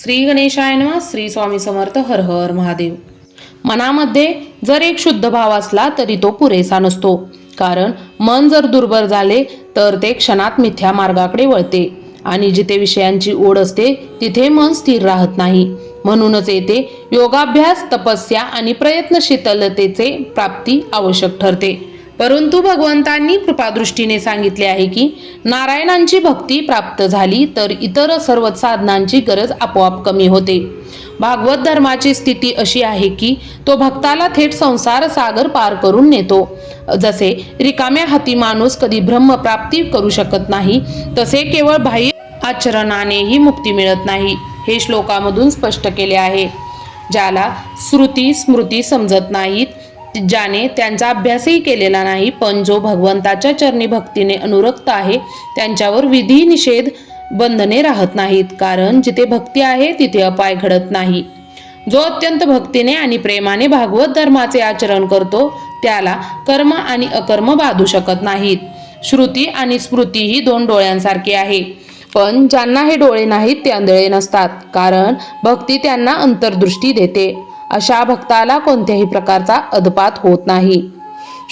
श्री गणेशाय नमः. श्री स्वामी समर्थ. हर हर महादेव. मनामध्ये जर एक शुद्ध भाव असला तरी तो पुरेसा नसतो, कारण मन जर दुर्बल झाले तर ते क्षणात मिथ्या मार्गाकडे वळते आणि जिथे विषयांची ओढ असते तिथे मन स्थिर राहत नाही. म्हणूनच येथे योगाभ्यास, तपस्या आणि प्रयत्नशीलतेचे प्राप्ती आवश्यक ठरते. परंतु भगवंतांनी कृपादृष्टीने सांगितले आहे की नारायणांची भक्ती प्राप्त झाली तर इतर सर्व साधनांची गरज आपोआप कमी होते. भागवत धर्माची स्थिती अशी आहे की तो भक्ताला थेट संसार सागर पार करून नेतो. जसे रिकाम्या हाती माणूस कधी ब्रह्मप्राप्ती करू शकत नाही, तसे केवळ बाह्य आचरणानेही मुक्ती मिळत नाही, हे श्लोकामधून स्पष्ट केले आहे. ज्याला श्रुती स्मृती समजत नाहीत, ज्याने त्यांचा अभ्यासही केलेला नाही, पण जो भगवंताच्या चरणी भक्तीने अनुरक्त आहे, त्यांच्यावर विधी निषेध बंधने राहत नाहीत, कारण जिथे भक्ती आहे तिथे अपाय घडत नाही. जो अत्यंत भक्तीने आणि प्रेमाने भागवत धर्माचे आचरण करतो त्याला कर्म आणि अकर्म बाधू शकत नाहीत. श्रुती आणि स्मृती ही दोन डोळ्यांसारखी आहे, पण ज्यांना हे डोळे नाहीत ते आंधळे नसतात, कारण भक्ती त्यांना अंतर्दृष्टी देते. अशा भक्ताला कोणत्याही प्रकारचा अधपात होत नाही.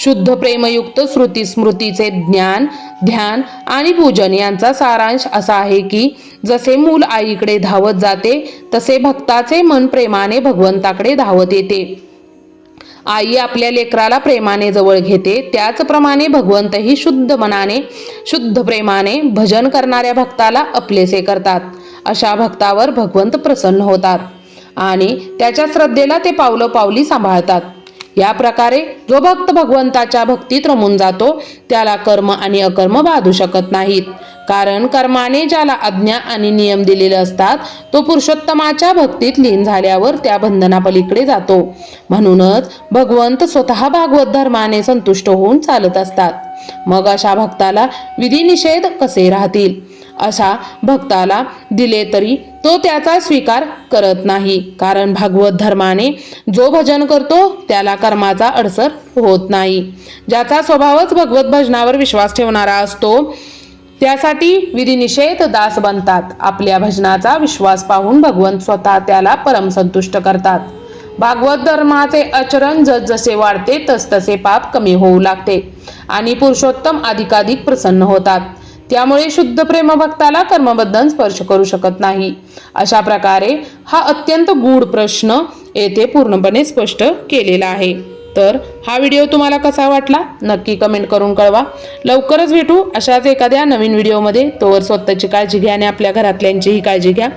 शुद्ध प्रेमयुक्त श्रुती स्मृतीचे ज्ञान, ध्यान आणि पूजन यांचा सारांश असा आहे की जसे मूल आईकडे धावत जाते तसे भक्ताचे मन प्रेमाने भगवंताकडे धावत येते. आई आपल्या लेकराला प्रेमाने जवळ घेते, त्याचप्रमाणे भगवंतही शुद्ध मनाने शुद्ध प्रेमाने भजन करणाऱ्या भक्ताला आपलेसे करतात. अशा भक्तावर भगवंत प्रसन्न होतात आणि त्याच्या श्रद्धेला ते पावलोपावली सांभाळतात. या प्रकारे जो भक्त भगवंताच्या भक्तीत रमून जातो त्याला कर्म आणि अकर्म बाधू शकत नाहीत, कारण कर्माने ज्याला आज्ञा आणि नियम दिलेले असतात तो पुरुषोत्तमाच्या भक्तीत लीन झाल्यावर त्या बंधनापलीकडे जातो. म्हणूनच भगवंत स्वतः भागवत धर्माने संतुष्ट होऊन चालत असतात. मग अशा भक्ताला विधी निषेध कसे राहतील? अशा भक्ताला दिले तरी तो त्याचा स्वीकार करत नाही, कारण भागवत धर्माने जो भजन करतो त्याला कर्माचा अडसर होत नाही. ज्याचा स्वभावच भगवत भजनावर विश्वास ठेवणारा असतो त्यासाठी विधिनिषेध दास बनतात. आपल्या भजनाचा विश्वास पाहून भगवंत स्वतः त्याला परमसंतुष्ट करतात. भागवत धर्माचे आचरण जसजसे वाढते तसतसे पाप कमी होऊ लागते आणि पुरुषोत्तम अधिकाधिक प्रसन्न होतात. त्यामुळे शुद्ध प्रेम भक्ताला कर्मबंधन स्पर्श करू शकत नाही. अशा प्रकारे हा अत्यंत गूढ प्रश्न येथे पूर्णपणे स्पष्ट केलेला आहे. तर हा व्हिडिओ तुम्हाला कसा वाटला नक्की कमेंट करून कळवा. लवकरच भेटू अशाच एखाद्या नवीन व्हिडिओमध्ये. तोवर स्वतःची काळजी घ्या आणि आपल्या घरातल्यांचीही काळजी घ्या.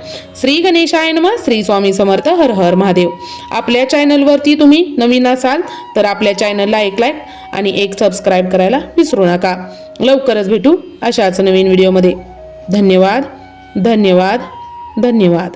श्री गणेशाय नमः. श्री स्वामी समर्थ. हर हर महादेव. आपल्या चॅनलवरती तुम्ही नवीन असाल तर आपल्या चॅनलला एक लाईक आणि एक सबस्क्राईब करायला विसरू नका. लवकरच भेटू अशाच नवीन व्हिडिओमध्ये. धन्यवाद धन्यवाद धन्यवाद.